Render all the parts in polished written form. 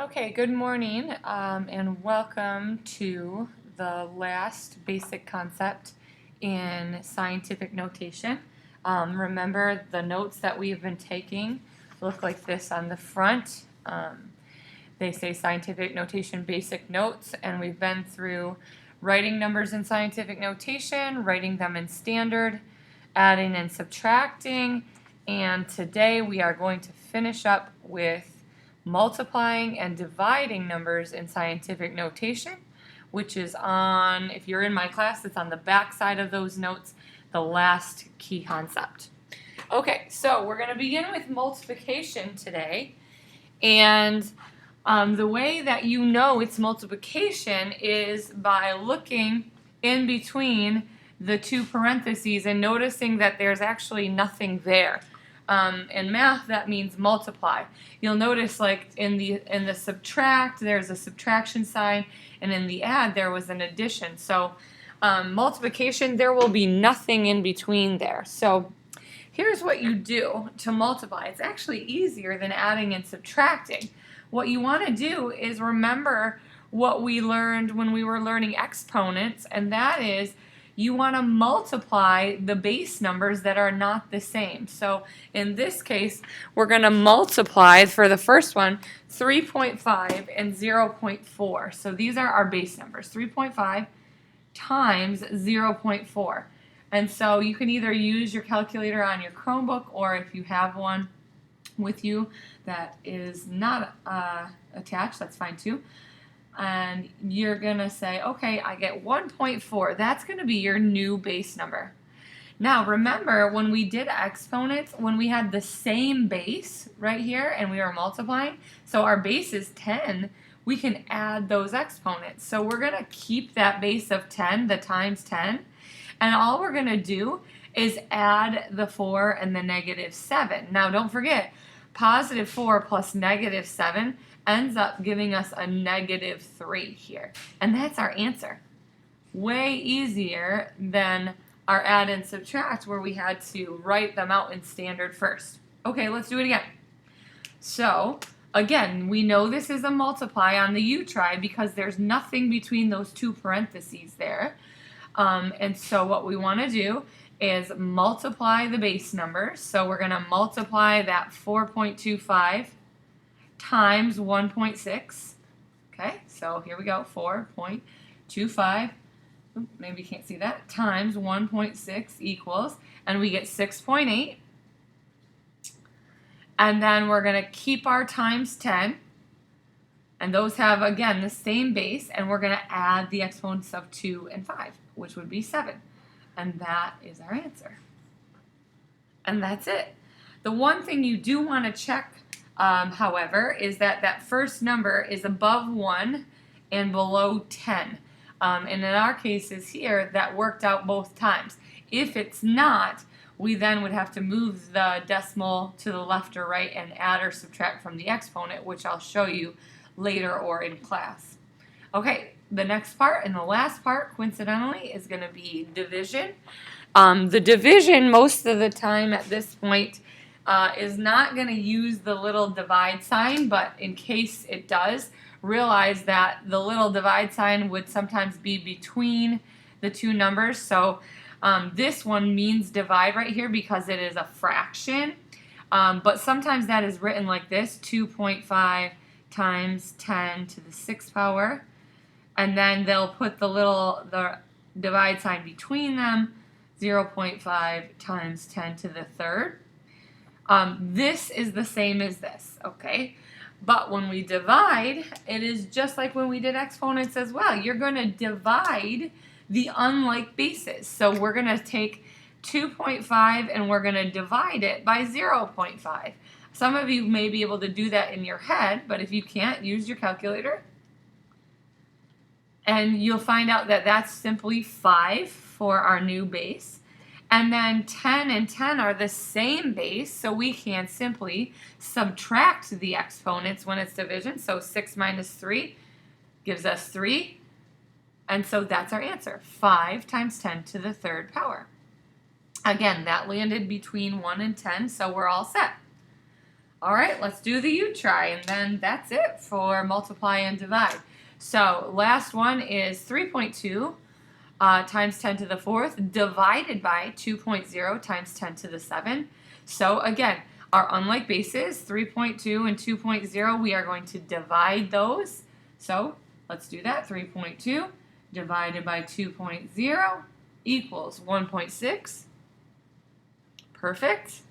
Okay, good morning, and welcome to the last basic concept in scientific notation. Remember, the notes that we've been taking look like this on the front. They say scientific notation basic notes, and we've been through writing numbers in scientific notation, writing them in standard, adding and subtracting, and today we are going to finish up with multiplying and dividing numbers in scientific notation, which is on, if you're in my class, it's on the back side of those notes, the last key concept. Okay, so we're going to begin with multiplication today, and the way that you know it's multiplication is by looking in between the two parentheses and noticing that there's actually nothing there. In math, that means multiply. You'll notice, like in the subtract, there's a subtraction sign, and in the add, there was an addition. So multiplication, there will be nothing in between there. So here's what you do to multiply. It's actually easier than adding and subtracting. What you want to do is remember what we learned when we were learning exponents, and that is you want to multiply the base numbers that are not the same. So in this case, we're going to multiply, for the first one, 3.5 and 0.4. So these are our base numbers, 3.5 times 0.4. And so you can either use your calculator on your Chromebook, or if you have one with you that is not attached, that's fine too. And you're going to say, okay, I get 1.4. That's going to be your new base number. Now, remember, when we did exponents, when we had the same base right here and we were multiplying, so our base is 10, we can add those exponents. So we're going to keep that base of 10, the times 10, and all we're going to do is add the 4 and the negative 7. Now, don't forget, positive 4 plus negative 7 ends up giving us a negative 3 here. And that's our answer. Way easier than our add and subtract, where we had to write them out in standard first. Okay, let's do it again. So, again, we know this is a multiply on the U try because there's nothing between those two parentheses there. And so what we want to do is multiply the base numbers. So we're going to multiply that 4.25 times 1.6. Okay, so here we go, 4.25, maybe you can't see that, times 1.6 equals, and we get 6.8. And then we're going to keep our times 10, and those have, again, the same base, and we're going to add the exponents of 2 and 5, which would be 7. And that is our answer. And that's it. The one thing you do want to check, however, is that that first number is above 1 and below 10. And in our cases here, that worked out both times. If it's not, we then would have to move the decimal to the left or right and add or subtract from the exponent, which I'll show you later or in class. Okay, the next part and the last part, coincidentally, is going to be division. The division, most of the time at this point, is not going to use the little divide sign, but in case it does, realize that the little divide sign would sometimes be between the two numbers. So this one means divide right here because it is a fraction, but sometimes that is written like this, 2.5 times 10 to the 6th power, and then they'll put the divide sign between them, 0.5 times 10 to the 3rd. This is the same as this, okay? But when we divide, it is just like when we did exponents as well. You're going to divide the unlike bases. So we're going to take 2.5 and we're going to divide it by 0.5. Some of you may be able to do that in your head, but if you can't, use your calculator. And you'll find out that that's simply 5 for our new base. And then 10 and 10 are the same base, so we can simply subtract the exponents when it's division. So 6 minus 3 gives us 3. And so that's our answer, 5 times 10 to the 3rd power. Again, that landed between 1 and 10, so we're all set. All right, let's do the U try, and then that's it for multiply and divide. So last one is 3.2 times 10 to the 4th divided by 2.0 times 10 to the 7. So again, our unlike bases, 3.2 and 2.0, we are going to divide those. So let's do that. 3.2 divided by 2.0 equals 1.6. Perfect.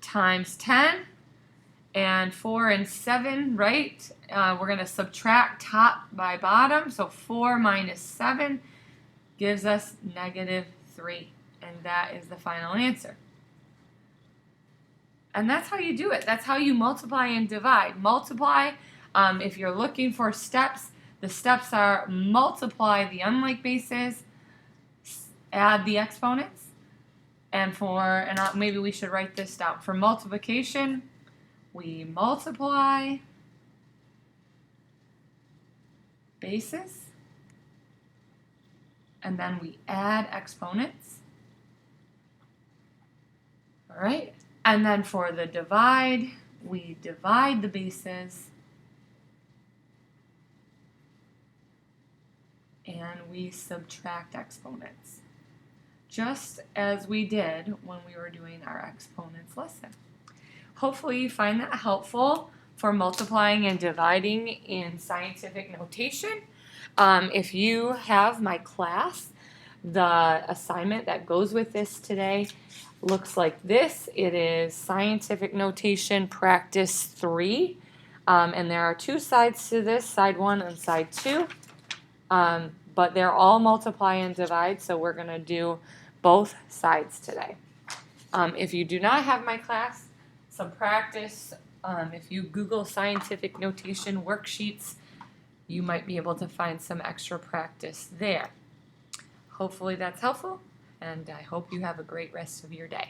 Times 10. And 4 and 7, right? We're going to subtract top by bottom. So 4 minus 7 gives us -3. And that is the final answer. And that's how you do it. That's how you multiply and divide. Multiply, if you're looking for steps, the steps are multiply the unlike bases, add the exponents, and maybe we should write this down. For multiplication, we multiply bases, and then we add exponents. All right, and then for the divide, we divide the bases, and we subtract exponents, just as we did when we were doing our exponents lesson. Hopefully you find that helpful for multiplying and dividing in scientific notation. If you have my class, the assignment that goes with this today looks like this. It is Scientific Notation Practice 3. And there are 2 sides to this, side 1 and side 2. But they're all multiply and divide, so we're going to do both sides today. If you do not have my class, some practice. If you Google scientific notation worksheets, you might be able to find some extra practice there. Hopefully that's helpful, and I hope you have a great rest of your day.